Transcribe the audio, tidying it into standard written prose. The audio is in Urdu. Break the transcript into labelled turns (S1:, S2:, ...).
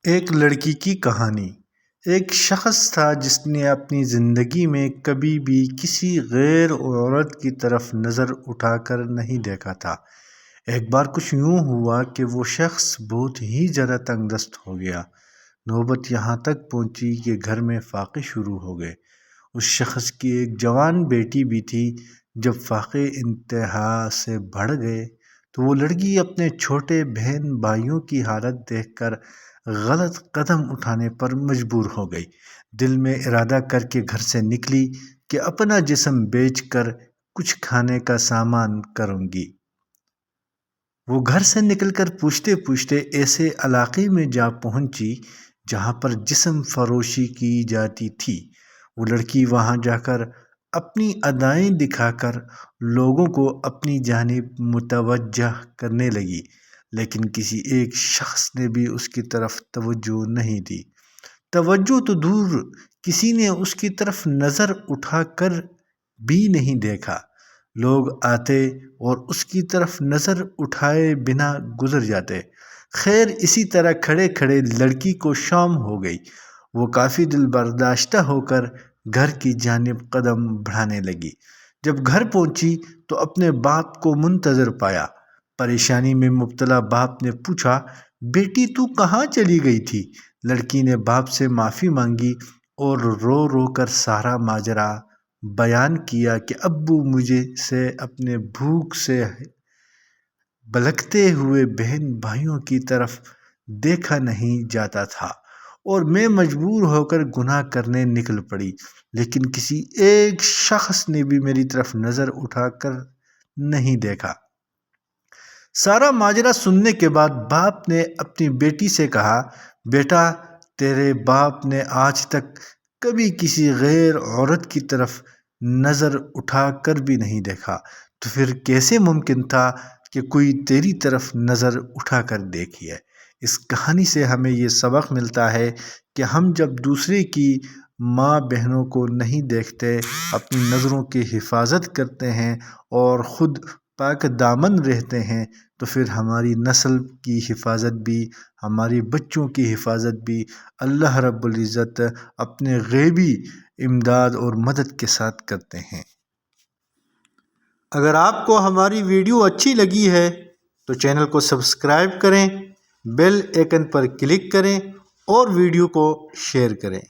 S1: ایک لڑکی کی کہانی۔ ایک شخص تھا جس نے اپنی زندگی میں کبھی بھی کسی غیر عورت کی طرف نظر اٹھا کر نہیں دیکھا تھا۔ ایک بار کچھ یوں ہوا کہ وہ شخص بہت ہی زیادہ تنگ دست ہو گیا۔ نوبت یہاں تک پہنچی کہ گھر میں فاقے شروع ہو گئے۔ اس شخص کی ایک جوان بیٹی بھی تھی۔ جب فاقے انتہا سے بڑھ گئے تو وہ لڑکی اپنے چھوٹے بہن بھائیوں کی حالت دیکھ کر غلط قدم اٹھانے پر مجبور ہو گئی۔ دل میں ارادہ کر کے گھر سے نکلی کہ اپنا جسم بیچ کر کچھ کھانے کا سامان کروں گی۔ وہ گھر سے نکل کر پوچھتے پوچھتے ایسے علاقے میں جا پہنچی جہاں پر جسم فروشی کی جاتی تھی۔ وہ لڑکی وہاں جا کر اپنی ادائیں دکھا کر لوگوں کو اپنی جانب متوجہ کرنے لگی، لیکن کسی ایک شخص نے بھی اس کی طرف توجہ نہیں دی۔ توجہ تو دور، کسی نے اس کی طرف نظر اٹھا کر بھی نہیں دیکھا۔ لوگ آتے اور اس کی طرف نظر اٹھائے بنا گزر جاتے۔ خیر اسی طرح کھڑے کھڑے لڑکی کو شام ہو گئی۔ وہ کافی دل برداشتہ ہو کر گھر کی جانب قدم بڑھانے لگی۔ جب گھر پہنچی تو اپنے باپ کو منتظر پایا۔ پریشانی میں مبتلا باپ نے پوچھا، بیٹی تو کہاں چلی گئی تھی؟ لڑکی نے باپ سے معافی مانگی اور رو رو کر سارا ماجرا بیان کیا کہ ابو مجھے سے اپنے بھوک سے بلکتے ہوئے بہن بھائیوں کی طرف دیکھا نہیں جاتا تھا اور میں مجبور ہو کر گناہ کرنے نکل پڑی، لیکن کسی ایک شخص نے بھی میری طرف نظر اٹھا کر نہیں دیکھا۔ سارا ماجرا سننے کے بعد باپ نے اپنی بیٹی سے کہا، بیٹا تیرے باپ نے آج تک کبھی کسی غیر عورت کی طرف نظر اٹھا کر بھی نہیں دیکھا، تو پھر کیسے ممکن تھا کہ کوئی تیری طرف نظر اٹھا کر دیکھے؟ اس کہانی سے ہمیں یہ سبق ملتا ہے کہ ہم جب دوسرے کی ماں بہنوں کو نہیں دیکھتے، اپنی نظروں کی حفاظت کرتے ہیں اور خود پاک دامن رہتے ہیں، تو پھر ہماری نسل کی حفاظت بھی، ہماری بچوں کی حفاظت بھی اللہ رب العزت اپنے غیبی امداد اور مدد کے ساتھ کرتے ہیں۔ اگر آپ کو ہماری ویڈیو اچھی لگی ہے تو چینل کو سبسکرائب کریں، بیل آئیکن پر کلک کریں اور ویڈیو کو شیئر کریں۔